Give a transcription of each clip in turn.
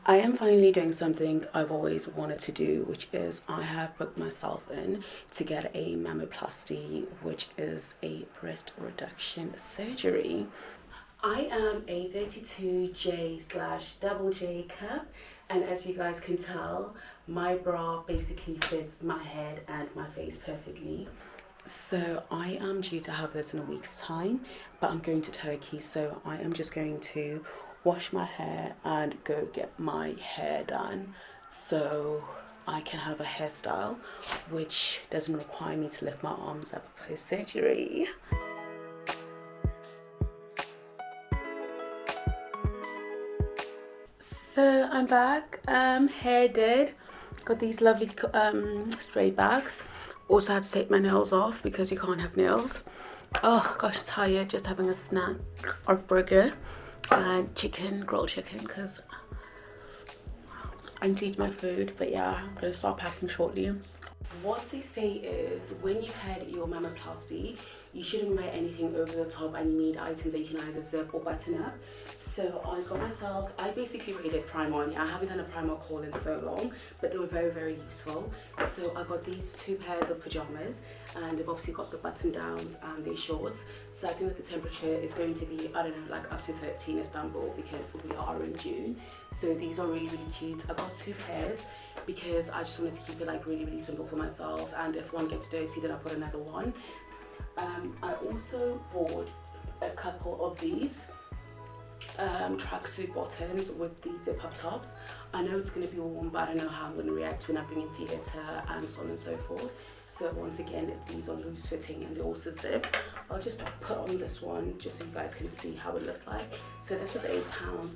I am finally doing something I've always wanted to do, which is I have booked myself in to get a mammoplasty, which is a breast reduction surgery. I am a 32J slash double J cup, and as you guys can tell, my bra basically fits my head and my face perfectly. So I am due to have this in a week's time, but I'm going to Turkey, so I am just going to wash my hair and go get my hair done so I can have a hairstyle which doesn't require me to lift my arms up post surgery. So I'm back, hair did, got these lovely straight backs. Also had to take my nails off because you can't have nails. Oh gosh, tired, just having a snack or burger and chicken, grilled chicken, because I need to eat my food. But yeah, I'm gonna start packing shortly. What they say is when you've had your mammoplasty, you shouldn't wear anything over the top and you need items that you can either zip or button up. So I got myself, I basically raided Primark. I haven't done a Primark haul in so long, but they were very, very useful. So I got these two pairs of pajamas, and they've obviously got the button downs and the shorts. So I think that the temperature is going to be, I don't know, like up to 13 in Istanbul because we are in June. So these are really, really cute. I got two pairs because I just wanted to keep it like really, really simple for myself, and if one gets dirty then I've got another one. I also bought a couple of these tracksuit bottoms with these zip up tops. I know it's going to be warm, but I don't know how I'm going to react when I've been in theatre and so on and so forth. So once again, these are loose fitting and they also zip. I'll just put on this one just so you guys can see how it looks like. So this was £8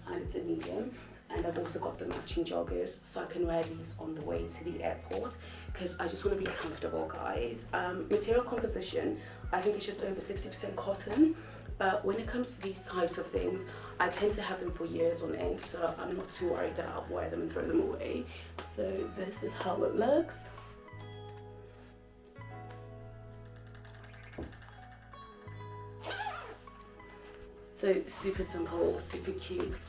and it's a medium. And I've also got the matching joggers, so I can wear these on the way to the airport because I just want to be comfortable, guys. Material composition, I think it's just over 60% cotton. But when it comes to these types of things, I tend to have them for years on end, so I'm not too worried that I'll wear them and throw them away. So this is how it looks. So super simple, super cute.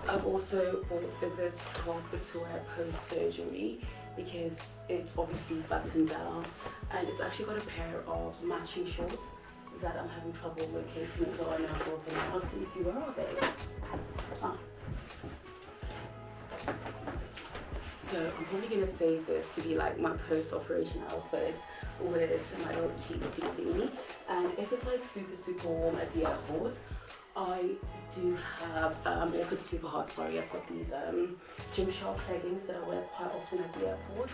I've also bought this top to wear post-surgery because it's obviously buttoned down, and it's actually got a pair of matching shorts that I'm having trouble locating, so I now brought them out. Let me see, where are they? So I'm probably going to save this to be like my post-operation outfit with my little cutesy thingy. And if it's like super, super warm at the airport, I do have, or if it's super hot, sorry, I've got these Gymshark leggings that I wear quite often at the airport.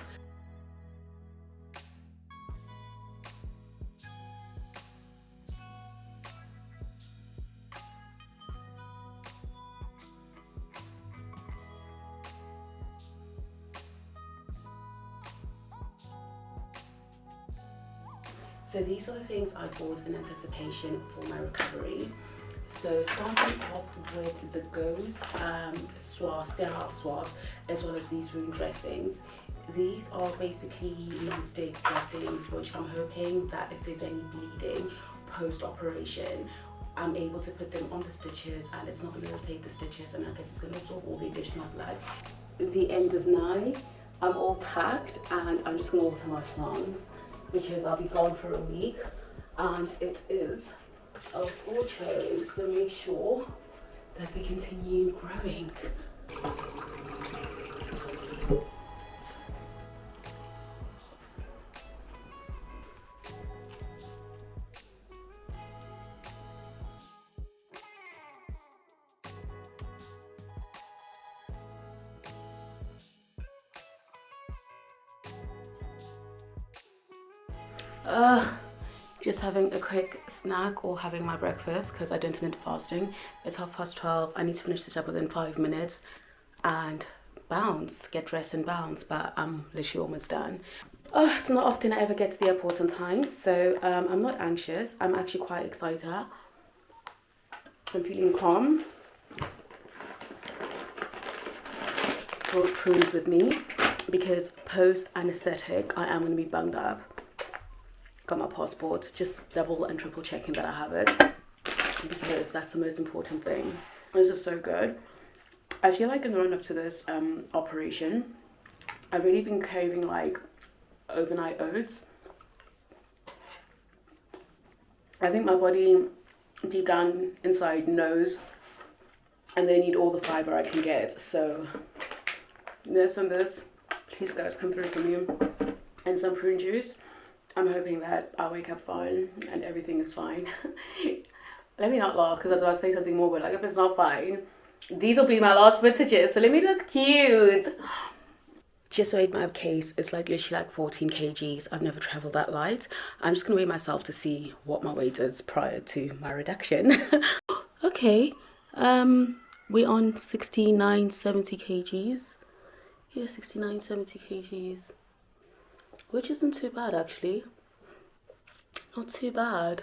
So these are the things I bought in anticipation for my recovery. So starting off with the Gauze swabs, sterile swabs, as well as these wound dressings. These are basically non-stick dressings, which I'm hoping that if there's any bleeding post-operation, I'm able to put them on the stitches and it's not going to irritate the stitches, and I guess it's going to absorb all the additional blood. The end is nigh. I'm all packed and I'm just going to water my plants because I'll be gone for a week and it is a scorcho, so make sure that they continue growing. Just having a quick snack or having my breakfast because I do intermittent fasting. It's 12:30. I need to finish this up within 5 minutes and bounce, get dressed and bounce, but I'm literally almost done. It's not often I ever get to the airport on time, so I'm not anxious. I'm actually quite excited. I'm feeling calm. Brought prunes with me because post anesthetic I am going to be bunged up. Got my passport, just double and triple checking that I have it because that's the most important thing. This is so good. I feel like in the run up to this operation, I've really been craving like overnight oats. I think my body deep down inside knows, and they need all the fiber I can get. So this and this, please guys, come through for me. And some prune juice. I'm hoping that I'll wake up fine and everything is fine. Let me not laugh, because I was about to say something more, but like if it's not fine, these will be my last footages, so let me look cute. Just weighed my case. It's like literally like 14 kgs. I've never traveled that light. I'm just gonna weigh myself to see what my weight is prior to my reduction. Okay, we're on 69-70 kgs. Yeah, 69-70 kgs, which isn't too bad actually. Not too bad.